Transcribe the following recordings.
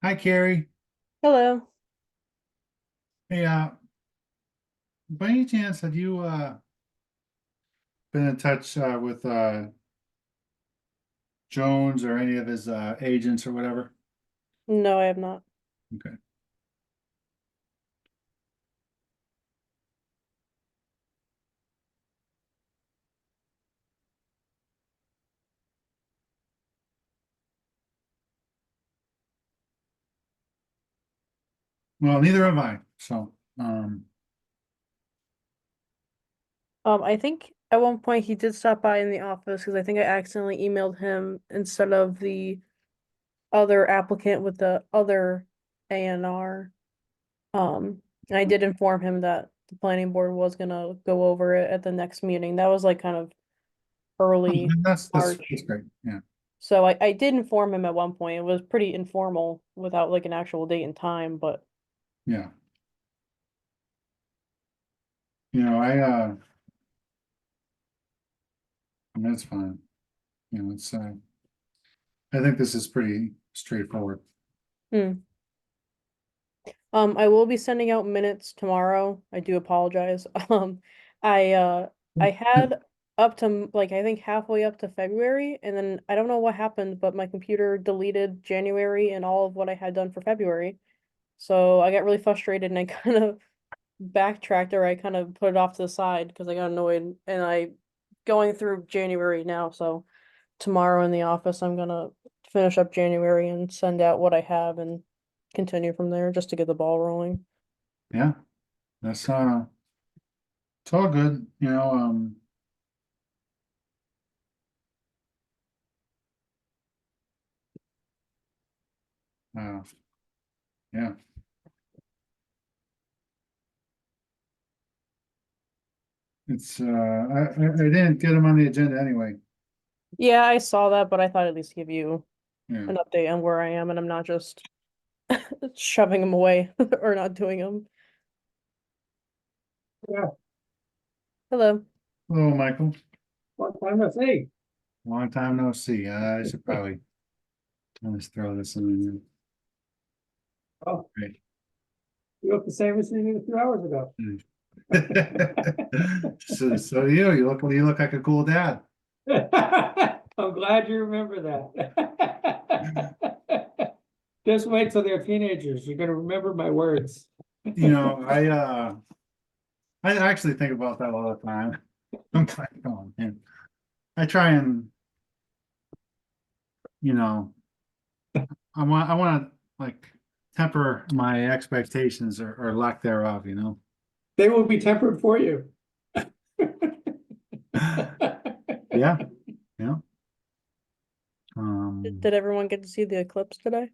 Hi, Carrie. Hello. Hey, by any chance, have you been in touch with Jones or any of his agents or whatever? No, I have not. Okay. Well, neither have I. So, I think at one point he did stop by in the office because I think I accidentally emailed him instead of the other applicant with the other ANR. And I did inform him that the planning board was gonna go over it at the next meeting. That was like kind of early that's March. great. Yeah, So I did inform him at one point. It was pretty informal without like an actual date and time, but yeah. I mean, it's fine. It's I think this is pretty straightforward. hmm. I will be sending out minutes tomorrow. I do apologize. I uh I had up to like I think halfway up to February, and then I don't know what happened, but my computer deleted January and all of what I had done for February. So I got really frustrated and I kind of backtracked, or I kind of put it off to the side because I got annoyed, and I going through January now. So tomorrow in the office I'm gonna finish up January and send out what I have and continue from there just to get the ball rolling. Yeah, that's it's all good. Uh, yeah. It's I didn't get him on the agenda anyway. Yeah, I saw that, but I thought at least give you Yeah. an update on where I am, and I'm not just shoving them away or not doing them. Yeah, Hello. Hello, Michael. long time no see. Long time no see. I should probably just throw this in Oh, there. you look the same as you did a few hours ago. Great. So you look like a cool dad. I'm glad you remember that. Just wait till they're teenagers. You're gonna remember my words. You know, I actually think about that all the time. I'm like, oh man. I try and, you know, I want to like temper my expectations or lack thereof. They will be tempered for you. Yeah, yeah. Did everyone get to see the eclipse today?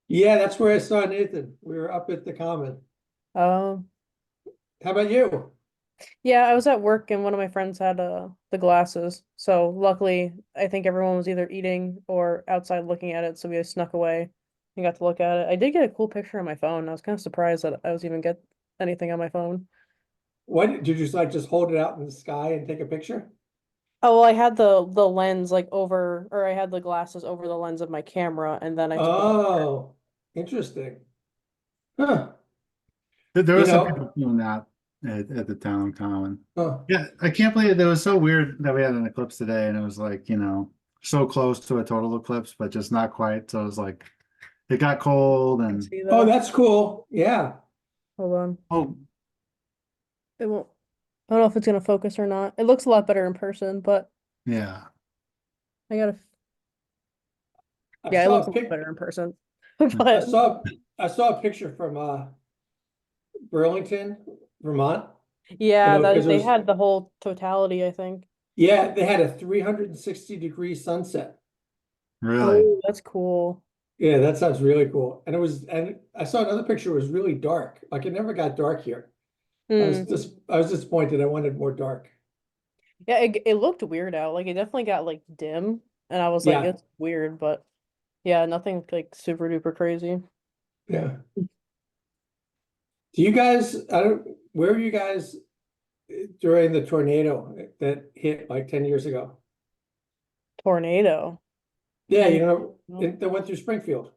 Yeah, that's where I saw Nathan. We were up at the Common. Um, How about you? yeah, I was at work and one of my friends had the glasses. So luckily, I think everyone was either eating or outside looking at it, so we snuck away and got to look at it. I did get a cool picture on my phone. I was kind of surprised that I was even get anything on my phone. What did you just hold it out in the sky and take a picture? Oh, well, I had the lens like over, or I had the glasses over the lens of my camera, and then I took a picture. Oh, interesting. Huh. There You was some people know, doing that at the town common. oh, Yeah, I can't believe it was so weird that we had an eclipse today, and it was like, so close to a total eclipse, but just not quite. So it was like it got cold You can and see oh, that. that's cool. Yeah. Hold on. oh It won't. I don't know if it's gonna focus or not. It looks a lot better in person, but yeah. I gotta. I Yeah, it saw looks a a lot pic better in person. I But saw I saw a picture from Burlington, Vermont, yeah, because that it they was, had the whole totality, I think. yeah, they had a 360-degree sunset. Really? Oh, that's cool. Yeah, that sounds really cool. And I saw another picture, it was really dark. Like it never got dark here. Hmm. I was disappointed. I wanted more dark. Yeah, it looked weird out. Like it definitely got like dim, and I was like, Yeah, it's weird, but yeah, nothing like super duper crazy. yeah. Do you guys, I don't, where were you guys during the tornado that hit like 10 years ago? Tornado. Yeah, 10 years ago. that went through Springfield.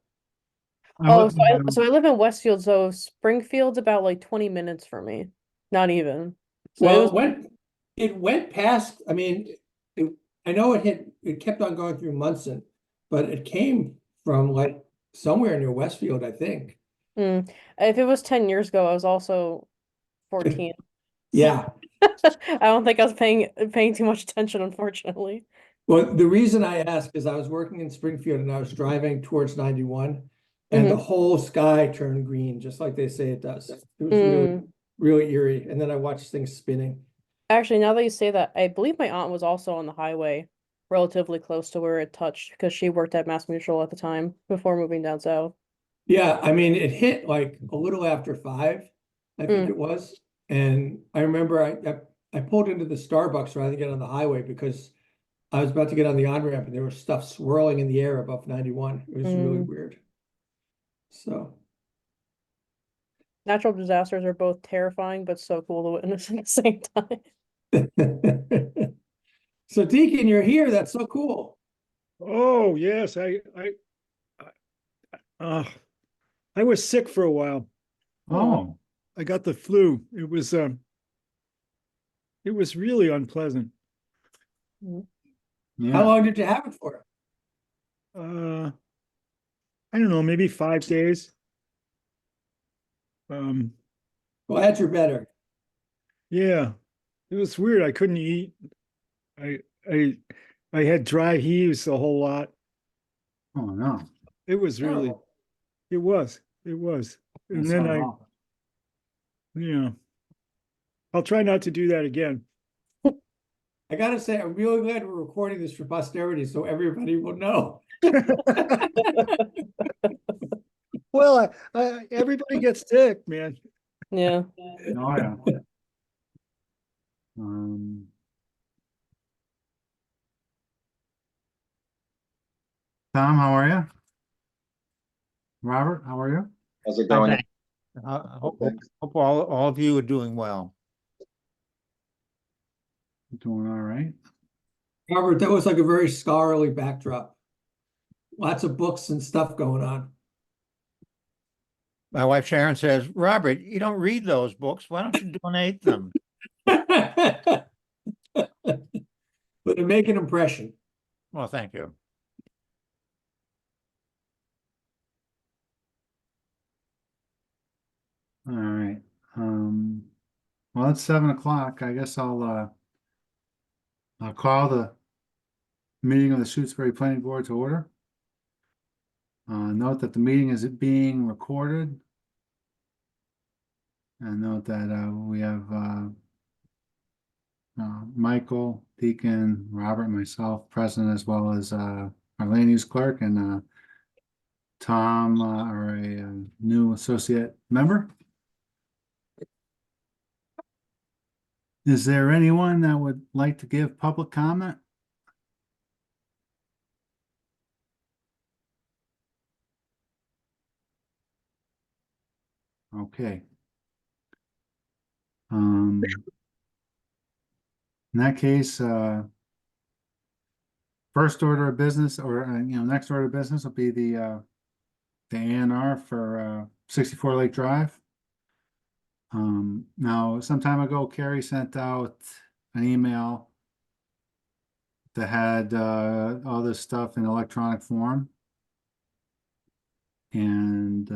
I Oh, wouldn't have, so I live in Westfield, so Springfield's about like 20 minutes from me. Not even. So it Well, was it went past, I mean, it, I know it kept on going through Munson, but it came from like somewhere near Westfield, I think. if it was 10 years ago, I was also 14. Yeah. I don't think I was paying too much attention, unfortunately. Well, the reason I asked is I was working in Springfield and I was driving towards 91 and the Hmm. whole sky turned green, just like they say it does. It was really, Mm. really eerie. And then I watched things spinning. Actually, now that you say that, I believe my aunt was also on the highway, relatively close to where it touched, because she worked at Mass Mutual at the time before moving down south. Yeah, I mean, it hit like a little after 5, I think Mm. it was. And I remember I pulled into the Starbucks rather than get on the highway because I was about to get on the on-ramp and there was stuff swirling in the air above 91. It was really Mm. weird. So, Natural disasters are both terrifying, but so cool to witness at the same time. so Deacon, you're here. That's so cool. Oh, yes, uh, I was sick for a while. oh, I got the flu. It was really unpleasant. Mm. How yeah. long did you have it for? Uh, I don't know, maybe 5 days. Um, Glad you're better. yeah, it was weird. I couldn't eat. I, I, I had dry heaves a whole lot. Oh, no. It was really, Terrible. it was. And That then sounds awful. yeah, I'll try not to do that again. I gotta say, I'm really glad we're recording this for posterity so everybody will know. Well, everybody gets sick, man. Yeah. Oh, yeah. Um, Tom, how are you? Robert, how are you? How's it Hi, going? thanks. Hope all of you are doing well. Doing all right. Robert, that was like a very scholarly backdrop. Lots of books and stuff going on. My wife Sharon says, Robert, you don't read those books. Why don't you donate them? But they make an impression. Well, thank you. All right. Well, it's 7 o'clock. I guess I'll call the meeting of the Shutesbury Planning Board to order. Note that the meeting is being recorded. And note that we have Michael, Deacon, Robert, and myself present, as well as our land use clerk and Tom, are a new associate member. Is there anyone that would like to give public comment? Okay. In that case, first order of business, or next order of business will be the A&R for 64 Lake Drive. Now, some time ago, Carrie sent out an email that had all this stuff in electronic form. And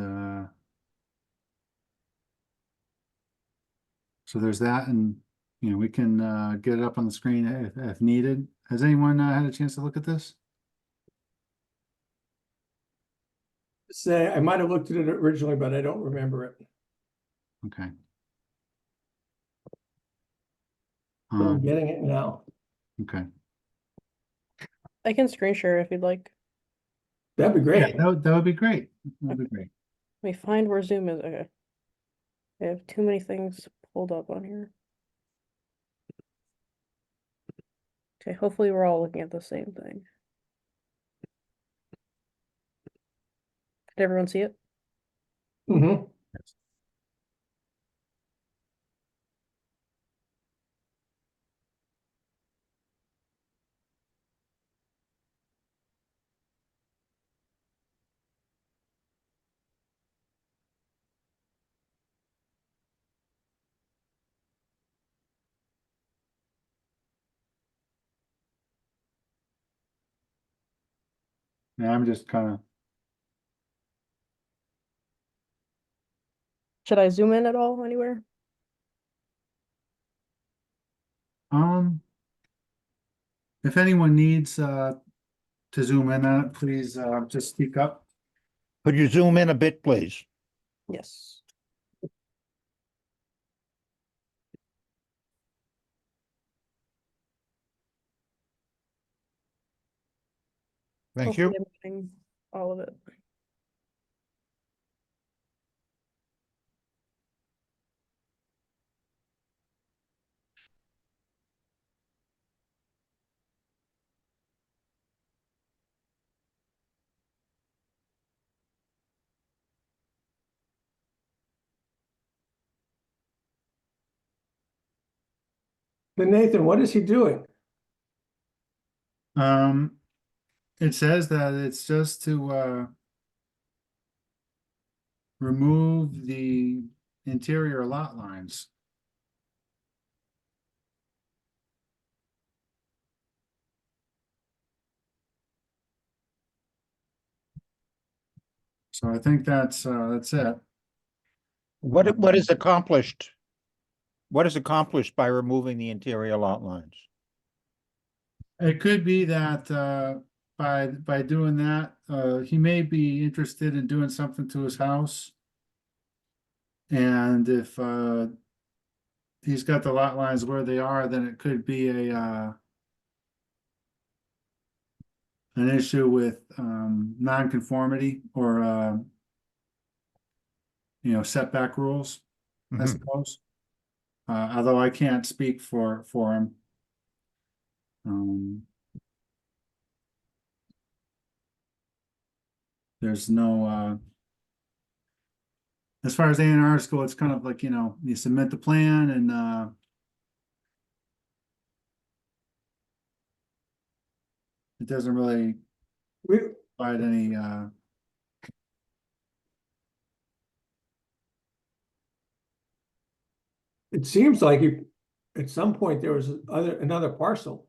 so there's that, and we can get it up on the screen if needed. Has anyone had a chance to look at this? Say, I might have looked at it originally, but I don't remember it. Okay. So I'm getting it now. Okay. I can screen share if you'd like. That'd be Yeah, great. that would be great. That would be great. Let me find where Zoom is. Okay. I have too many things pulled up on here. Okay, hopefully we're all looking at the same thing. Did everyone see it? Mhm. Yeah, I'm just kind Should I zoom in at all anywhere? of, if anyone needs, to zoom in on it, please, just speak up. Could you zoom in a bit, please? Yes. Thank you. Hopefully I'm getting all of it. Then Nathan, what is he doing? Um, it says that it's just to, remove the interior lot lines. So I think that's it. What is accomplished? What is accomplished by removing the interior lot lines? It could be that, by doing that, he may be interested in doing something to his house. And if, he's got the lot lines where they are, then it could be an issue with, nonconformity or, setback rules, I Mhm. suppose. Although I can't speak for him. There's no, as far as A&Rs go, it's kind of like, you submit the plan and, it doesn't really We, provide any, it seems like at some point there was another parcel.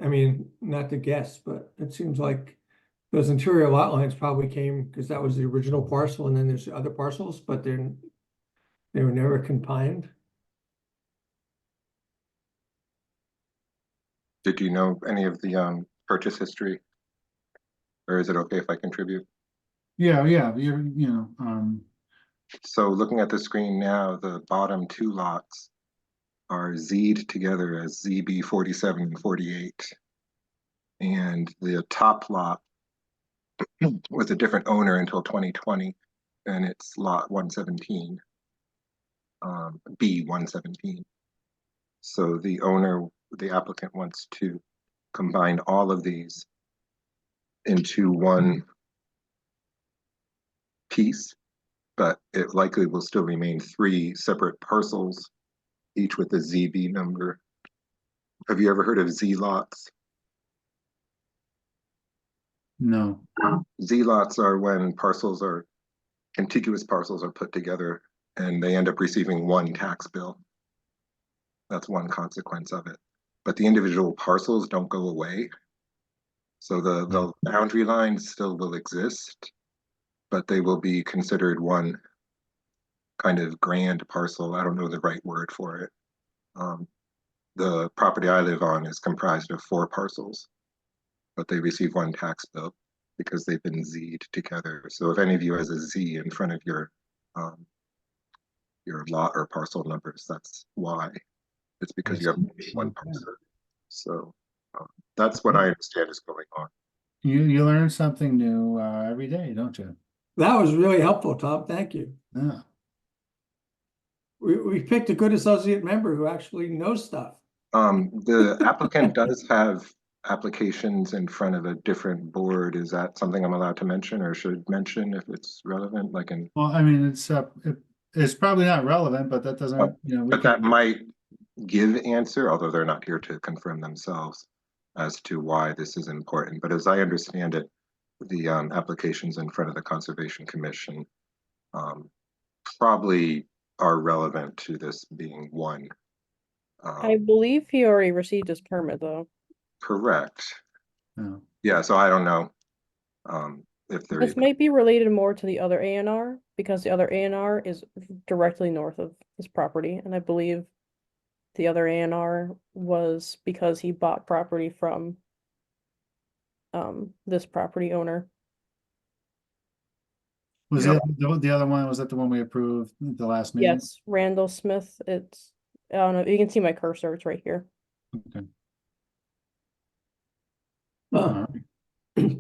I mean, not to guess, but it seems like those interior lot lines probably came because that was the original parcel, and then there's other parcels, but they were never combined. Did you know any of the purchase history? Or is it okay if I contribute? yeah, So looking at the screen now, the bottom two lots are Z'd together as ZB 47 and 48. And the top lot was a different owner until 2020, and it's lot 117, B 117. So the applicant wants to combine all of these into one piece, but it likely will still remain three separate parcels, each with a ZB number. Have you ever heard of Z lots? no. Z lots are when contiguous parcels are put together and they end up receiving one tax bill. That's one consequence of it. But the individual parcels don't go away. So the boundary lines still will exist, but they will be considered one kind of grand parcel. I don't know the right word for it. The property I live on is comprised of 4 parcels, but they receive one tax bill because they've been Z'd together. So if any of you has a Z in front of your lot or parcel numbers, that's why. It's because you have one parcel. So that's what I understand is going on. You learn something new, every day, don't you? That was really helpful, Tom. Thank you. Yeah. We picked a good associate member who actually knows stuff. The applicant does have applications in front of a different board. Is that something I'm allowed to mention or should mention if it's relevant? Well, I mean, it's probably not relevant, but that doesn't, we But that can, might give answer, although they're not here to confirm themselves as to why this is important. But as I understand it, the applications in front of the Conservation Commission probably are relevant to this being one. I believe he already received his permit though. correct. No. Yeah, so I don't know. If they're This even, might be related more to the other A&R because the other A&R is directly north of this property, and I believe the other A&R was because he bought property from this property owner. Was Yeah. the other one, was that the one we approved at the last meeting? Yes, Randall Smith. It's I don't know. You can see my cursor. It's right here. Okay. Huh. All right.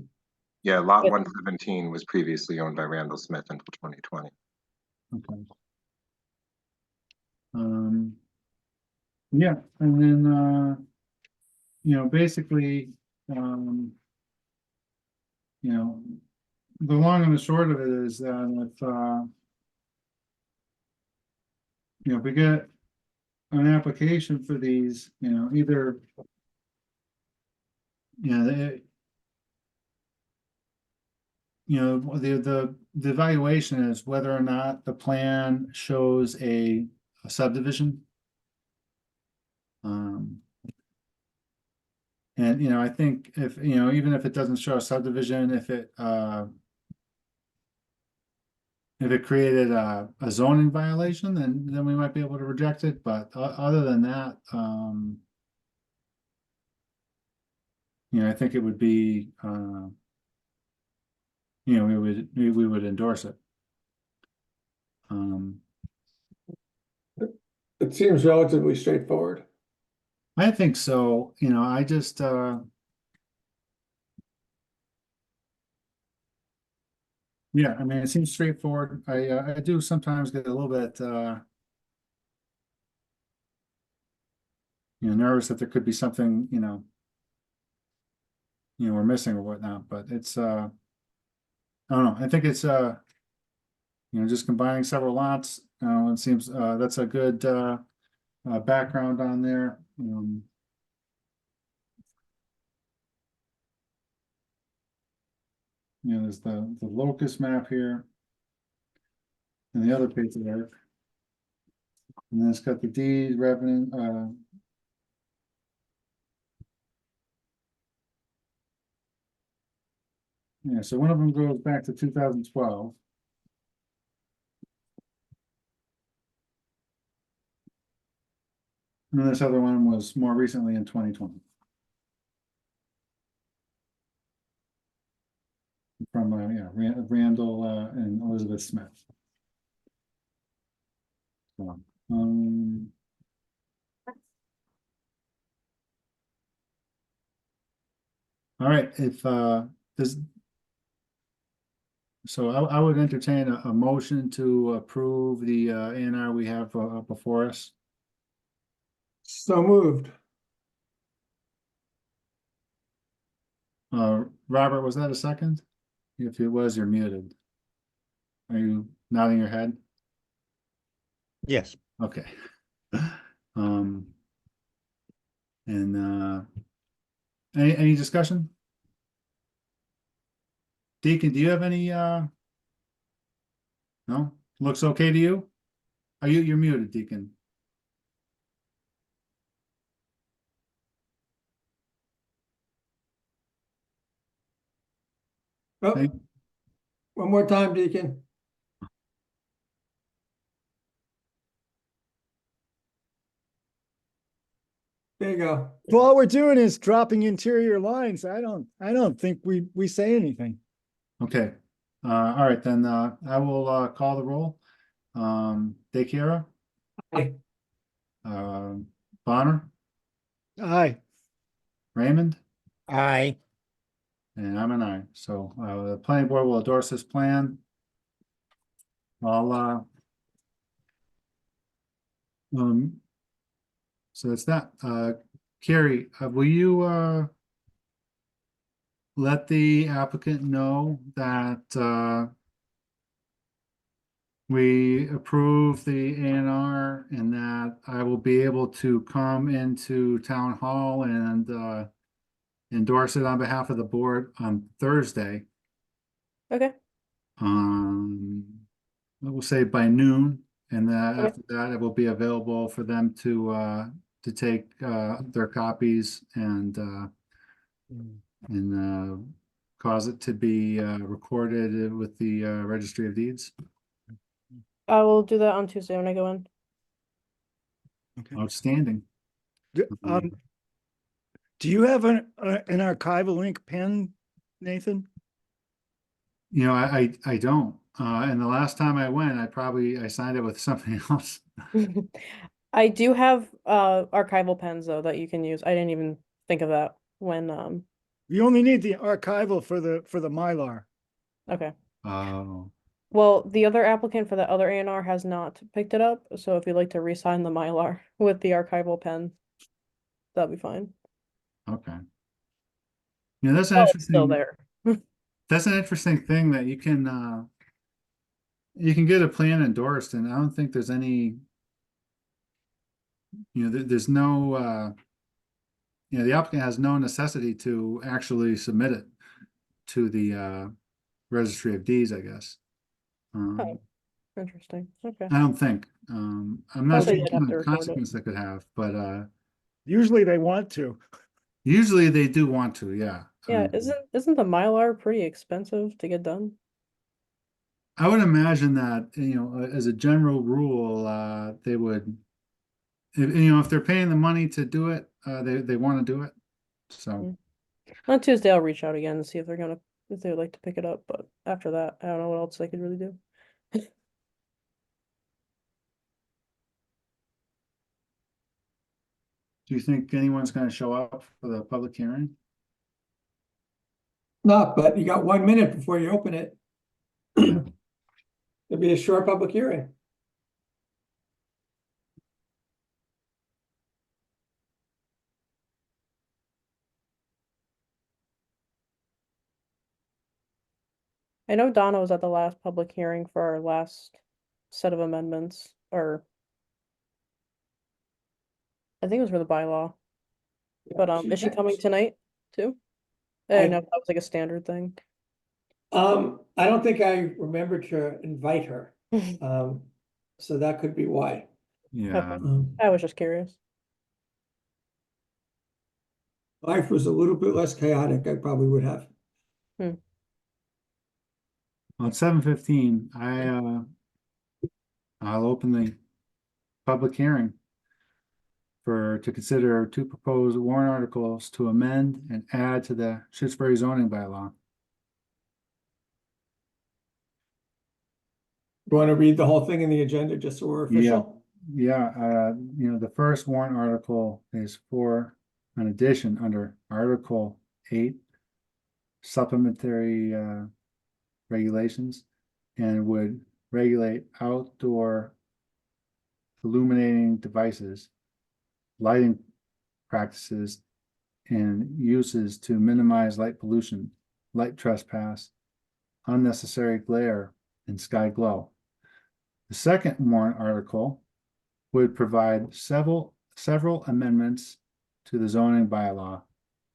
yeah, lot But- 117 was previously owned by Randall Smith until 2020. Okay. Yeah, and then, basically, the long and the short of it is that if we get an application for these, either, they, the evaluation is whether or not the plan shows a subdivision. And I think if, even if it doesn't show a subdivision, if it created a zoning violation, then we might be able to reject it, but other than that, I think it would be, we would endorse it. It seems relatively straightforward. I think so, I just, yeah, I mean, it seems straightforward. I do sometimes get a little bit, nervous that there could be something, we're missing or whatnot, but it's, I don't know, I think it's, just combining several lots, it seems, that's a good, background on there. There's the locust map here. And the other paperwork. And then it's got the deed revenue, yeah, so one of them goes back to 2012. And then this other one was more recently in 2020. From, Randall, and Elizabeth Smith. So, all right, if, this. So I would entertain a motion to approve the, A&R we have, before us. So moved. Robert, was that a second? If it was, you're muted. Are you nodding your head? Yes. Okay. And any discussion? Deacon, do you have any no? Looks okay to you? You're muted, Deacon. Oh, Hey, one more time, Deacon. There you go. Well, all we're doing is dropping interior lines. I don't think we say anything. Okay. All right, then I will call the roll. DeChiara, Aye. Bonner, Aye. Raymond, Aye. and I'm an aye. So the planning board will endorse this plan. I'll so it's that. Carrie, will you let the applicant know that we approve the A&R and that I will be able to come into town hall and endorse it on behalf of the board on Thursday. Okay. I will say by noon, and that Okay. after that, it will be available for them to take their copies and and cause it to be recorded with the Registry of Deeds. I will do that on Tuesday when I go in. Okay. Outstanding. Do you have an archival ink pen, Nathan? You know, I don't. And the last time I went, I signed it with something else. I do have archival pens though that you can use. I didn't even think of that when You only need the archival for the Mylar. okay. Oh, Well, the other applicant for the other A&R has not picked it up, so if you'd like to re-sign the Mylar with the archival pen, that'd be fine. okay. Yeah, that's an Well, it's still interesting, there. that's an interesting thing that you can get a plan endorsed, and I don't think there's any, there's no, the applicant has no necessity to actually submit it to the Registry of Deeds, I guess. Oh, interesting. Okay. I don't think. I'm Well, not they sure did what have kind to of record it. consequence that could have, but Usually they want to. usually they do want to, yeah. Yeah, isn't the Mylar pretty expensive to get done? I would imagine that, as a general rule, they would, if they're paying the money to do it, they want to do it. So, Mm. On Tuesday, I'll reach out again and see if they would like to pick it up, but after that, I don't know what else I could really do. do you think anyone's going to show up for the public hearing? Not, but you got 1 minute before you open it. It'll be a short public hearing. I know Donna was at the last public hearing for our last set of amendments, or I think it was for the bylaw. But is she coming tonight too? I I- didn't know if that was like a standard thing. I don't think I remembered to invite her, so that could be why. Yeah. I was just curious. Life was a little bit less chaotic, I probably would have. On 7:15, I'll open the public hearing to consider two proposed warrant articles to amend and add to the Shutesbury zoning bylaw. You want to read the whole thing in the agenda just so we're official? Yeah, the first warrant article is for an addition under Article 8, supplementary regulations, and would regulate outdoor illuminating devices, lighting practices, and uses to minimize light pollution, light trespass, unnecessary glare, and sky glow. The second warrant article would provide several amendments to the zoning bylaw,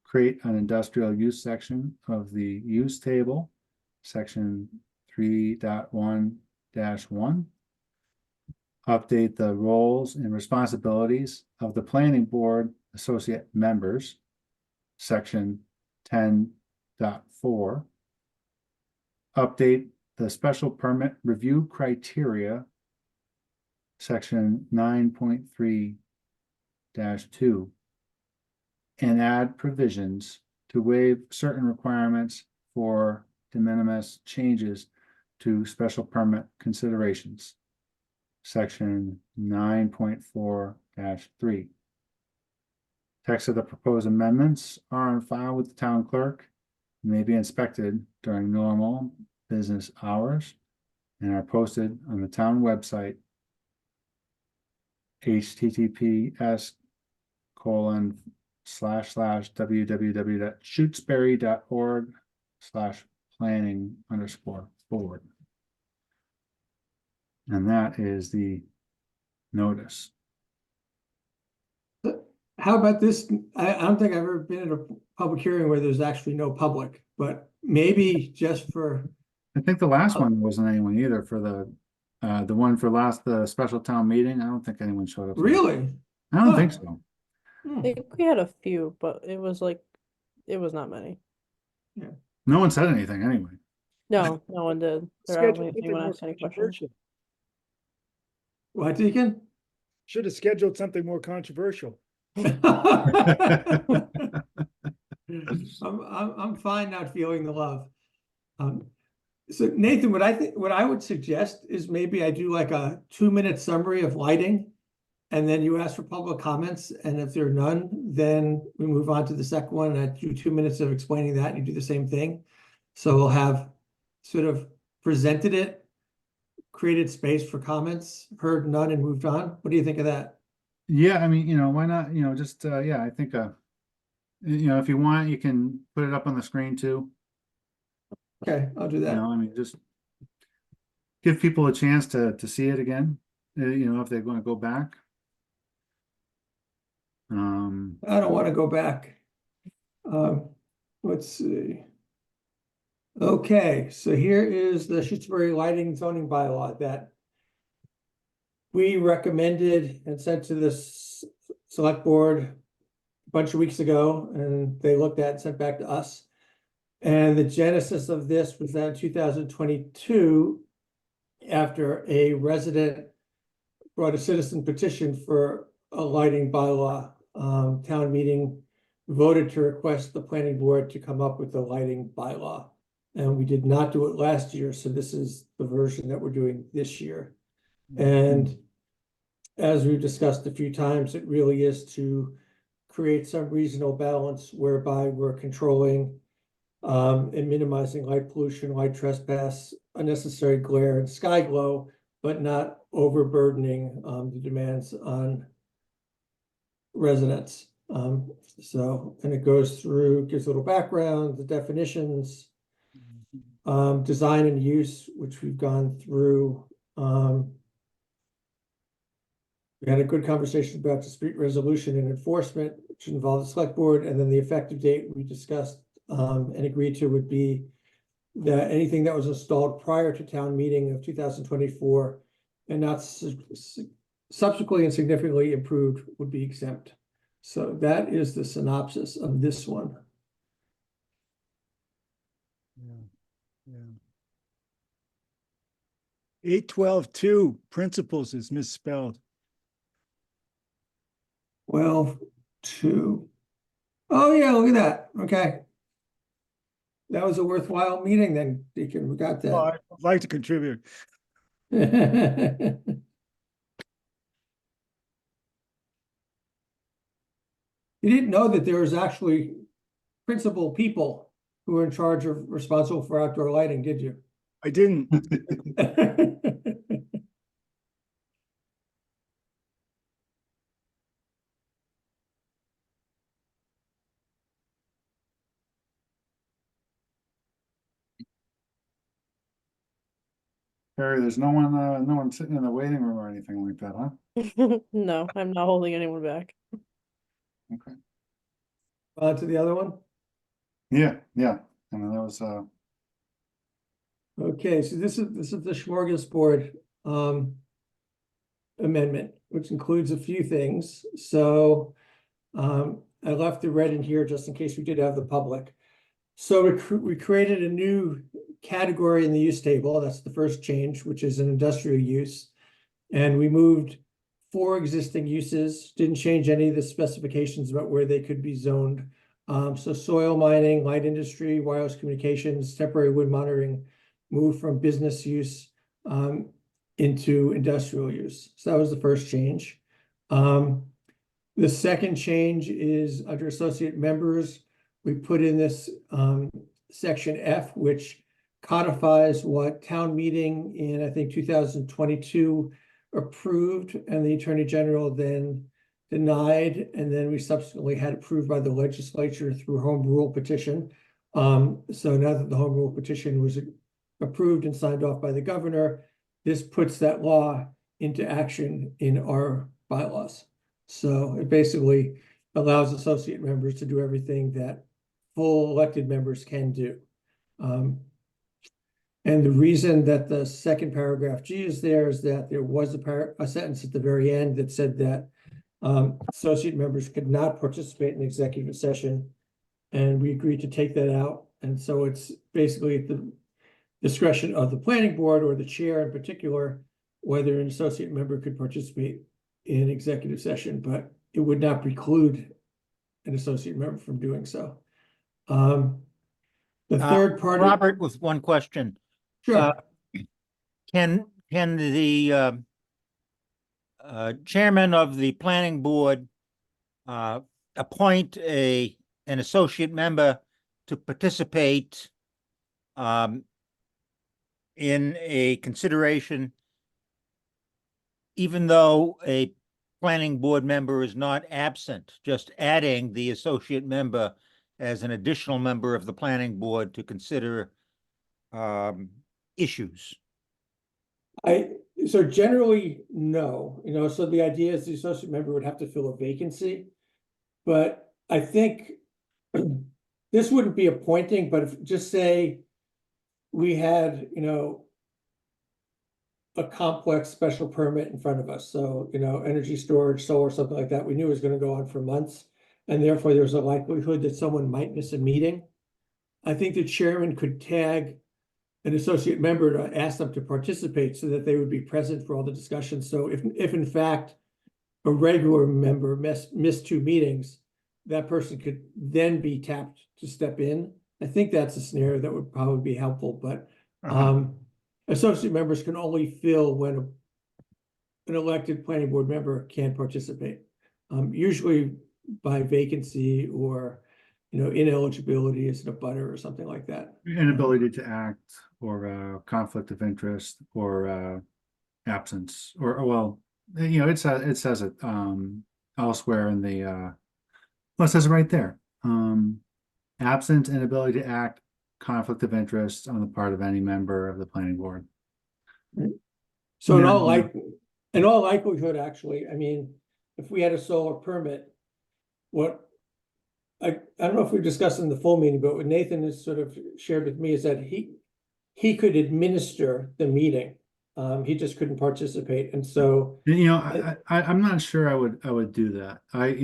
create an industrial use section of the use table, section 3.1-1, update the roles and responsibilities of the planning board associate members, section 10.4, update the special permit review criteria, section 9.3-2, and add provisions to waive certain requirements for de minimis changes to special permit considerations, section 9.4-3. Text of the proposed amendments are on file with the town clerk, may be inspected during normal business hours, and are posted on the town website, https://www.shutesbury.org/planning_board. And that is the notice. How about this? I don't think I've ever been at a public hearing where there's actually no public, but maybe just for, I think the last one wasn't anyone either for the one for the special town meeting. I don't think anyone showed up. for that. really? I don't Huh. think so. I think we had a few, but it was like it was not many. No one said anything anyway. No, no one did. I Schedule don't think something anyone more asked any questions. controversial. What, Deacon? Should have scheduled something more controversial. I'm fine not feeling the love. So Nathan, what I would suggest is maybe I do like a 2-minute summary of lighting. And then you ask for public comments, and if there are none, then we move on to the second one, and I do 2 minutes of explaining that, and you do the same thing. So we'll have sort of presented it, created space for comments, heard none, and moved on. What do you think of that? Yeah, I mean, why not, just, yeah, I think, if you want, you can put it up on the screen too. Okay, I'll do that. I mean, just give people a chance to see it again, if they're going to go back. I don't want to go back. Let's see. Okay, so here is the Shutesbury lighting zoning bylaw that we recommended and sent to this select board a bunch of weeks ago, and they looked at and sent back to us. And the genesis of this was that in 2022, after a resident brought a citizen petition for a lighting bylaw, town meeting voted to request the planning board to come up with a lighting bylaw. And we did not do it last year, so this is the version that we're doing this year. And as we've discussed a few times, it really is to create some reasonable balance whereby we're controlling and minimizing light pollution, light trespass, unnecessary glare, and sky glow, but not overburdening the demands on residents. And it goes through, gives a little background, the definitions, design and use, which we've gone through. We had a good conversation about dispute resolution and enforcement, which involved the select board, and then the effective date we discussed and agreed to would be that anything that was installed prior to town meeting of 2024 and not subsequently and significantly improved would be exempt. So that is the synopsis of this one. Yeah. 812.2 principles is misspelled. 12.2. Oh yeah, look at that. Okay. That was a worthwhile meeting then, Deacon. We got Well, that. I'd like to contribute. You didn't know that there was actually principal people who are in charge of responsible for outdoor lighting, did you? I didn't. Barry, there's no one sitting in the waiting room or anything like that, huh? No, I'm not holding anyone back. Okay. On to the other one. Yeah, I mean, that was, Okay, so this is the smorgasbord amendment, which includes a few things. So I left the red in here just in case we did have the public. So we created a new category in the use table. That's the first change, which is an industrial use. And we moved 4 existing uses, didn't change any of the specifications about where they could be zoned. So soil mining, light industry, wireless communications, temporary wood monitoring, moved from business use into industrial use. So that was the first change. The second change is under associate members. We put in this section F, which codifies what town meeting in, I think, 2022 approved, and the Attorney General then denied, and then we subsequently had approved by the legislature through home rule petition. So now that the home rule petition was approved and signed off by the governor, this puts that law into action in our bylaws. So it basically allows associate members to do everything that full elected members can do. And the reason that the second paragraph G is there is that there was a sentence at the very end that said that associate members could not participate in executive session And we agreed to take that out. And so it's basically at the discretion of the planning board or the chair in particular, whether an associate member could participate in executive session, but it would not preclude an associate member from doing so. The third party. Robert, with one question. Sure. Can the chairman of the planning board appoint an associate member to participate in a consideration, even though a planning board member is not absent, just adding the associate member as an additional member of the planning board to consider issues? So generally, no, so the idea is the associate member would have to fill a vacancy. But I think this wouldn't be appointing, but if, just say we had, a complex special permit in front of us. So, energy storage, solar, something like that, we knew it was going to go on for months. And therefore there's a likelihood that someone might miss a meeting. I think the chairman could tag an associate member to ask them to participate so that they would be present for all the discussions. So if in fact a regular member missed 2 meetings, that person could then be tapped to step in. I think that's a scenario that would probably be helpful, but associate members can only fill when an elected planning board member can participate. Usually by vacancy or ineligibility as an abutter or something like that. Inability to act, or conflict of interest, or absence, or well, it says it elsewhere in the well, it says it right there. Absence, inability to act, conflict of interest on the part of any member of the planning board. So in Yeah. all likelihood, actually, I mean, if we had a solar permit, I don't know if we discussed in the full meeting, but what Nathan has sort of shared with me is that he could administer the meeting. He just couldn't participate. And so, I'm not sure I would do that. I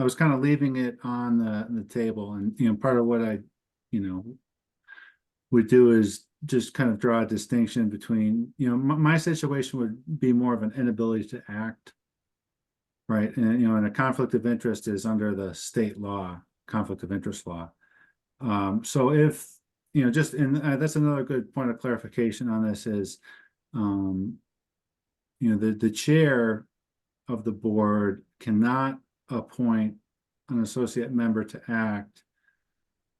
was kind of leaving it on the table, and part of what I would do is just kind of draw a distinction between, my situation would be more of an inability to act. Right. And a conflict of interest is under the state law, conflict of interest law. So if, that's another good point of clarification on this is, the chair of the board cannot appoint an associate member to act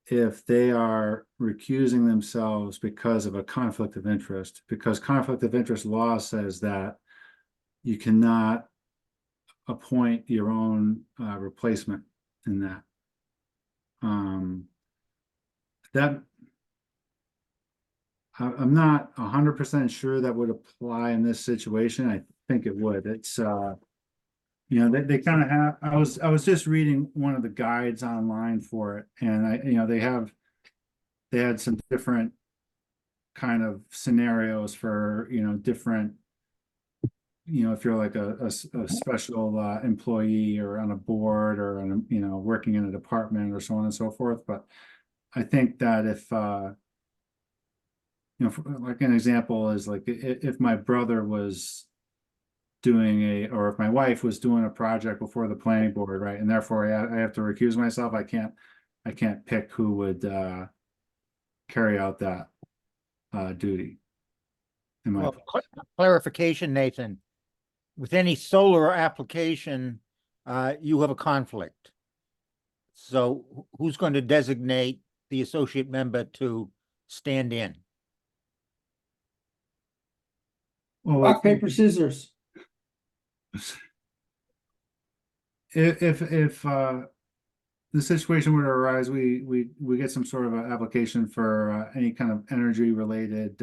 if they are recusing themselves because of a conflict of interest, because conflict of interest law says that you cannot appoint your own replacement in that. I'm not 100% sure that would apply in this situation. I think it would. It's they kind of have. I was just reading one of the guides online for it, and they had some different kind of scenarios for different. If you're like a special employee or on a board or on working in a department or so on and so forth. But I think that if like an example is like if my brother was doing or if my wife was doing a project before the planning board, right, and therefore I have to recuse myself, I can't pick who would carry out that duty. Well, clarification, Nathan. With any solar application, you have a conflict. So who's going to designate the associate member to stand in? Well, rock, paper, scissors. If the situation were to arise, we get some sort of an application for any kind of energy related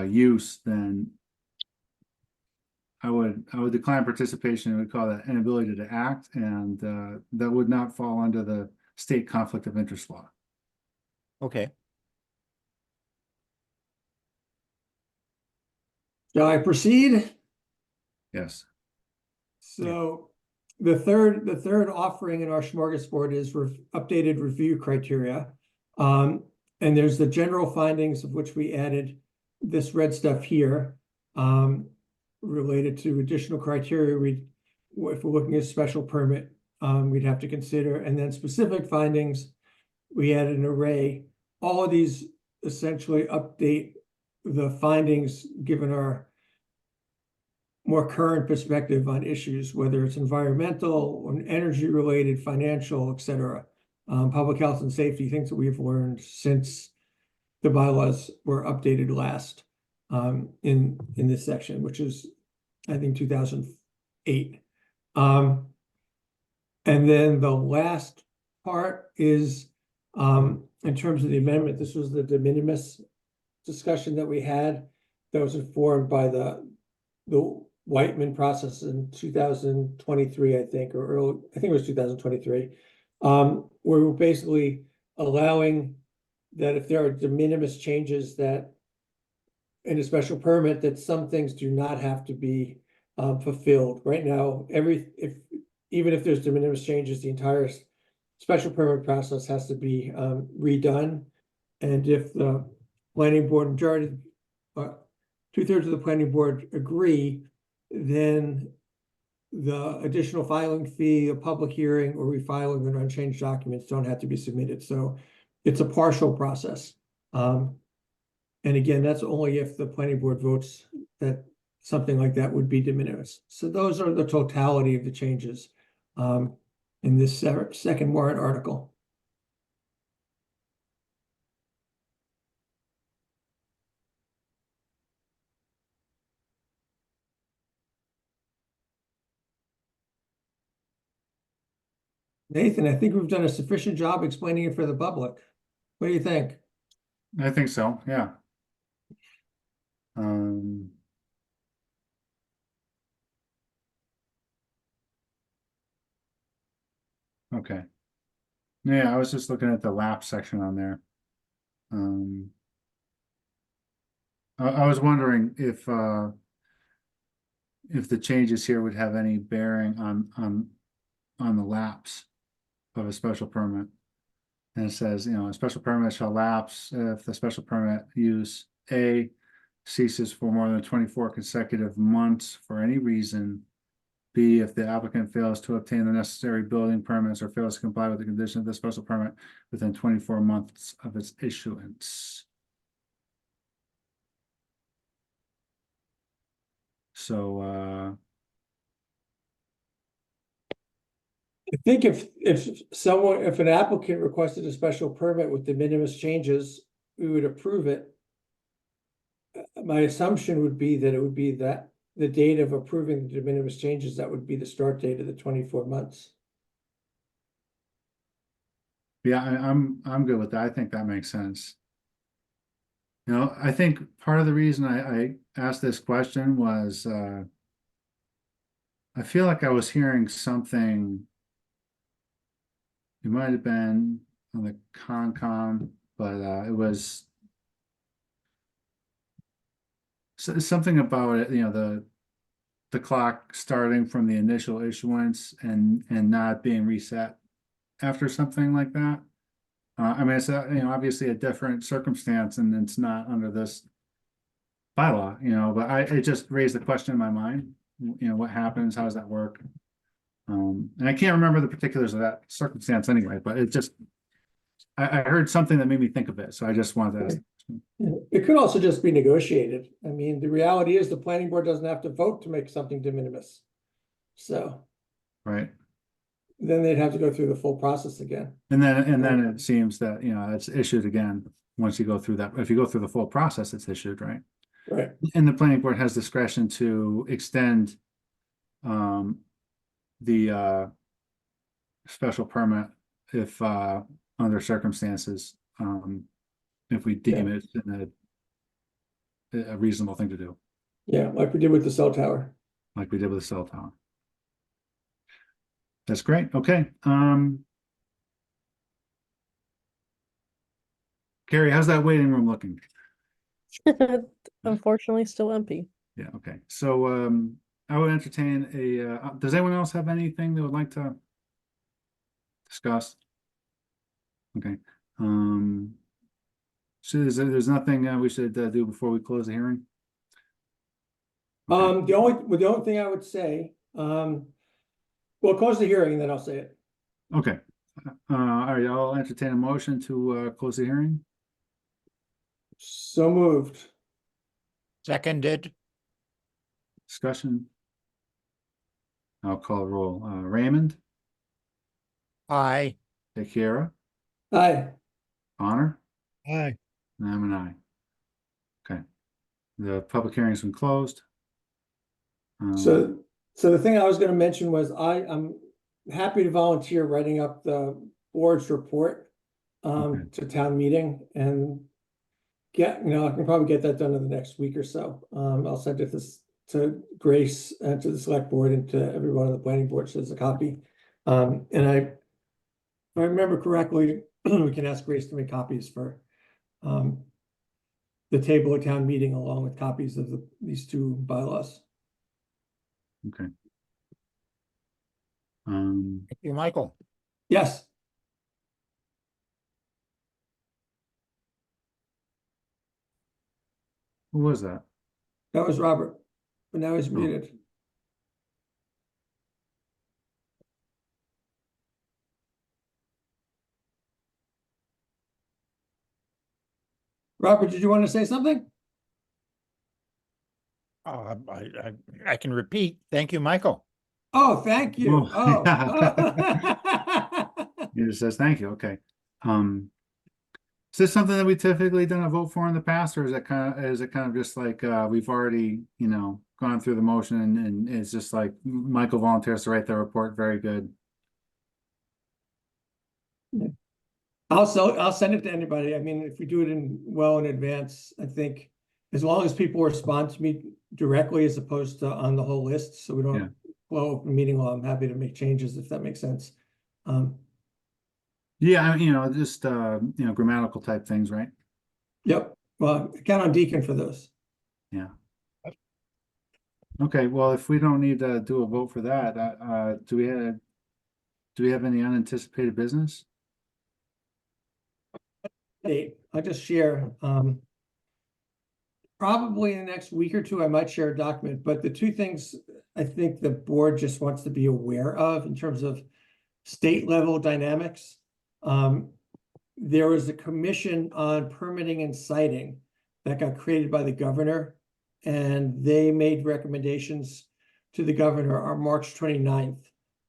use, then I would decline participation. I would call that inability to act, and that would not fall under the state conflict of interest law. Okay. Shall I proceed? Yes. So the third offering in our smorgasbord is updated review criteria. And there's the general findings of which we added this red stuff here, related to additional criteria. If we're looking at a special permit, we'd have to consider, and then specific findings, we added an array. All of these essentially update the findings given our more current perspective on issues, whether it's environmental or energy related, financial, et cetera, public health and safety, things that we've learned since the bylaws were updated last, in this section, which is, I think, 2008. And then the last part is, in terms of the amendment, this was the de minimis discussion that we had that was informed by the Whiteman process in 2023, I think, or early, I think it was 2023, where we're basically allowing that if there are de minimis changes that in a special permit, that some things do not have to be fulfilled. Right now, even if there's de minimis changes, the entire special permit process has to be redone. And if the planning board majority, 2/3 of the planning board agree, then the additional filing fee, a public hearing, or refiling of unchanged documents don't have to be submitted. So it's a partial process. And again, that's only if the planning board votes that something like that would be de minimis. So those are the totality of the changes in this second warrant article. Nathan, I think we've done a sufficient job explaining it for the public. What do you think? I think so, yeah. Okay. Yeah, I was just looking at the lapse section on there. I was wondering if the changes here would have any bearing on the lapse of a special permit. And it says, a special permit shall lapse if the special permit use A ceases for more than 24 consecutive months for any reason. B, if the applicant fails to obtain the necessary building permits or fails to comply with the condition of the special permit within 24 months of its issuance. So, I think if an applicant requested a special permit with de minimis changes, we would approve it. My assumption would be that it would be that the date of approving the de minimis changes, that would be the start date of the 24 months. yeah, I'm good with that. I think that makes sense. I think part of the reason I asked this question was I feel like I was hearing something. It might have been on the Concom, but it was something about it, the clock starting from the initial issuance and not being reset after something like that. I mean, it's obviously a different circumstance, and it's not under this bylaw, but it just raised the question in my mind. What happens? How does that work? And I can't remember the particulars of that circumstance anyway, but it just I heard something that made me think of it, so I just wanted to ask. It could also just be negotiated. I mean, the reality is the planning board doesn't have to vote to make something de minimis. So Right. then they'd have to go through the full process again. And then it seems that, it's issued again once you go through that. If you go through the full process, it's issued, right? Right. And the planning board has discretion to extend the special permit if under circumstances, if we deem it a reasonable thing to do, Yeah, like we did with the cell tower. like we did with the cell tower. That's great. Okay. Carrie, how's that waiting room looking? Unfortunately, still empty. Yeah, okay. So I would entertain does anyone else have anything they would like to discuss? Okay, so there's nothing we should do before we close the hearing? Okay. The only thing I would say, we'll close the hearing and then I'll say it. Okay, all right, I'll entertain a motion to close the hearing. So moved. Seconded. Discussion. I'll call a roll. Raymond, Aye. Akira, Aye. Aye. Connor, and I'm an aye. Okay, the public hearing's been closed. So the thing I was gonna mention was I'm happy to volunteer writing up the board's report Okay. to town meeting and I can probably get that done in the next week or so. I'll send it to Grace and to the select board and to everyone on the planning board, so there's a copy. And if I remember correctly, we can ask Grace to make copies for the table at town meeting along with copies of these two bylaws. Okay. Thank you, Michael. Yes. Who was that? That was Robert, but now he's muted. Robert, did you want to say something? I can repeat. Thank you, Michael. Oh, thank you. Oh, Oh. He just says thank you. Okay. Is this something that we typically done a vote for in the past, or is it kind of just like we've already, gone through the motion and it's just like Michael volunteers to write the report? Very good. I'll send it to anybody. I mean, if we do it in advance, I think as long as people respond to me directly as opposed to on the whole list, so we Yeah. don't blow open meeting law, I'm happy to make changes if that makes sense. Yeah, just grammatical type things, right? Yep. Well, I count on Deacon for those. Yeah. Okay, well, if we don't need to do a vote for that, do we have any unanticipated business? I'll just share, probably in the next week or two, I might share a document, but the two things I think the board just wants to be aware of in terms of state level dynamics. There was a commission on permitting and siting that got created by the governor, and they made recommendations to the governor on March 29th.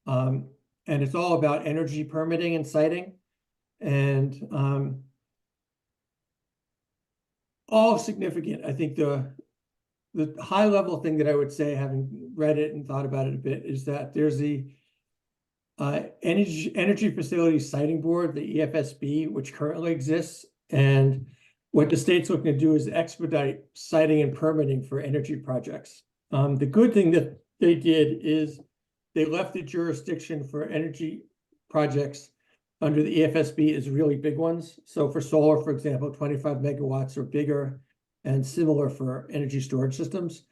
And it's all about energy permitting and siting. And all significant. I think the high level thing that I would say, having read it and thought about it a bit, is that there's the Energy Facilities Siting Board, the EFSB, which currently exists. And what the state's looking to do is expedite siting and permitting for energy projects. The good thing that they did is they left the jurisdiction for energy projects under the EFSB is really big ones. So for solar, for example, 25 megawatts or bigger, and similar for energy storage systems.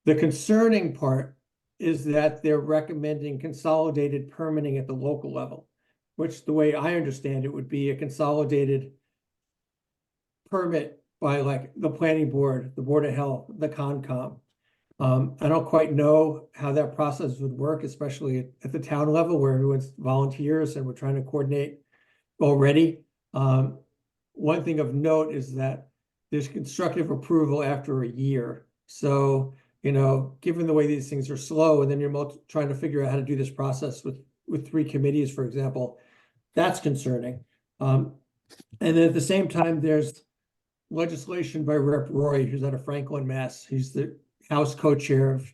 The concerning part is that they're recommending consolidated permitting at the local level, which the way I understand it would be a consolidated permit by like the planning board, the Board of Health, the Concom. I don't quite know how that process would work, especially at the town level where everyone's volunteers and we're trying to coordinate already. One thing of note is that there's constructive approval after a year. So, given the way these things are slow, and then you're trying to figure out how to do this process with 3 committees, for example, that's concerning. And then at the same time, there's legislation by Rep. Roy, who's out of Franklin, Mass. He's the House co-chair of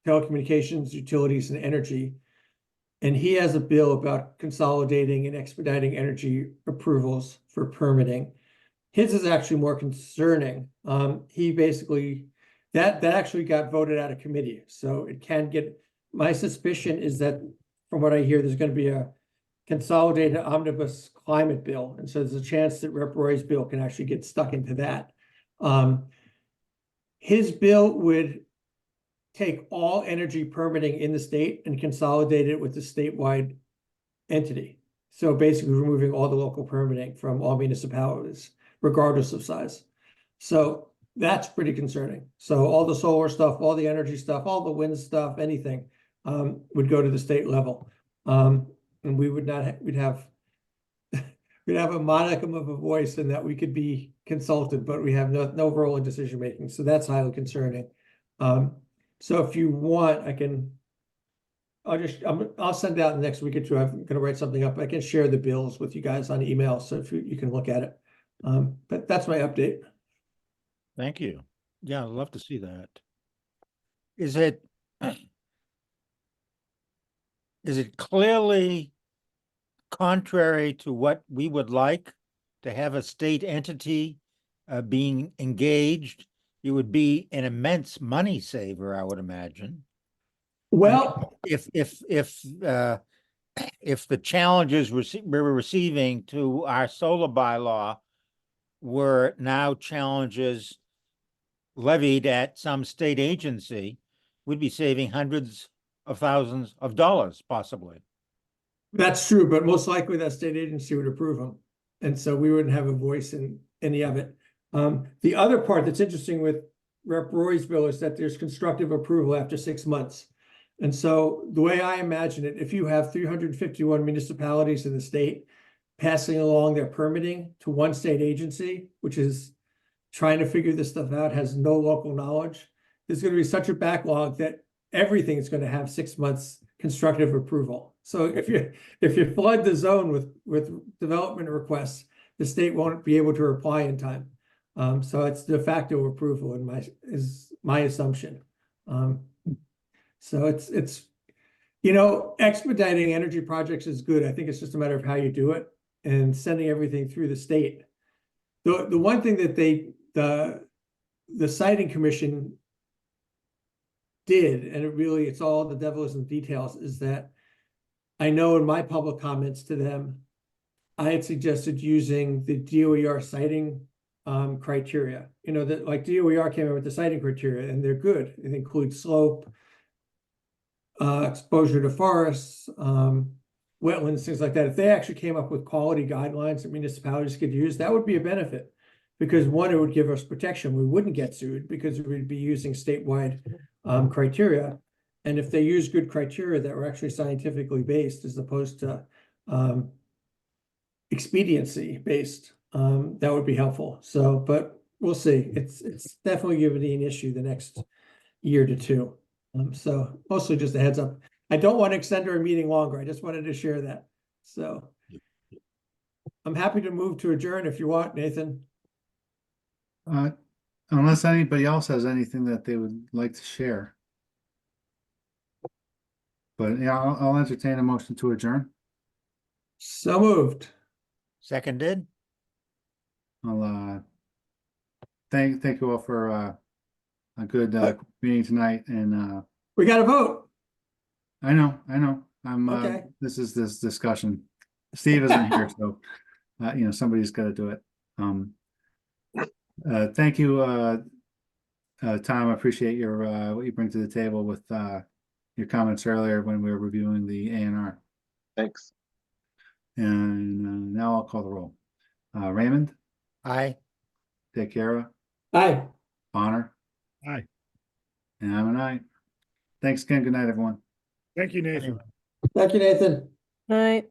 Telecommunications, Utilities, and Energy. And he has a bill about consolidating and expediting energy approvals for permitting. His is actually more concerning. He basically, that actually got voted out of committee. So it can get, my suspicion is that from what I hear, there's going to be a consolidated omnibus climate bill. And so there's a chance that Rep. Roy's bill can actually get stuck into that. His bill would take all energy permitting in the state and consolidate it with the statewide entity. So basically removing all the local permitting from all municipalities, regardless of size. So that's pretty concerning. So all the solar stuff, all the energy stuff, all the wind stuff, anything would go to the state level. And we would not, we'd have a modicum of a voice in that we could be consulted, but we have no role in decision making. So that's highly concerning. So if you want, I'll send out in the next week or two. I'm gonna write something up. I can share the bills with you guys on email, so if you can look at it. But that's my update. Thank you. Yeah, I'd love to see that. Is it clearly contrary to what we would like to have a state entity being engaged? It would be an immense money saver, I would imagine. Well, If the challenges we're receiving to our solar bylaw were now challenges levied at some state agency, we'd be saving hundreds of thousands of dollars, possibly. that's true, but most likely that state agency would approve them. And so we wouldn't have a voice in any of it. The other part that's interesting with Rep. Roy's bill is that there's constructive approval after 6 months. And so the way I imagine it, if you have 351 municipalities in the state passing along their permitting to one state agency, which is trying to figure this stuff out, has no local knowledge, there's going to be such a backlog that everything is going to have 6 months constructive approval. So if you flood the zone with development requests, the state won't be able to reply in time. So it's de facto approval is my assumption. So it's expediting energy projects is good. I think it's just a matter of how you do it and sending everything through the state. The one thing that the siting commission did, and it's all the devil is in the details, is that I know in my public comments to them, I had suggested using the DOER siting criteria. That like DOER came up with the siting criteria, and they're good. It includes slope, exposure to forests, wetlands, things like that. If they actually came up with quality guidelines that municipalities could use, that would be a benefit. Because one, it would give us protection. We wouldn't get sued because we'd be using statewide criteria. And if they use good criteria that were actually scientifically based as opposed to expediency based, that would be helpful. So, but we'll see. It's definitely going to be an issue the next year to two. So mostly just a heads up. I don't want to extend our meeting longer. I just wanted to share that. So I'm happy to move to adjourn if you want, Nathan. Unless anybody else has anything that they would like to share. But yeah, I'll entertain a motion to adjourn. So moved. Seconded? I'll thank you all for a good meeting tonight, and We got to vote. I know I'm Okay. this is this discussion. Steve isn't here, so somebody's got to do it. Thank you, Tom. I appreciate your what you bring to the table with your comments earlier when we were reviewing the A&R. Thanks. And now I'll call the roll. Raymond, Aye. Takara, Aye. Aye. Bonner, and I'm an aye. Thanks again. Good night, everyone. Thank you, Nathan. Thank you, Nathan. Night.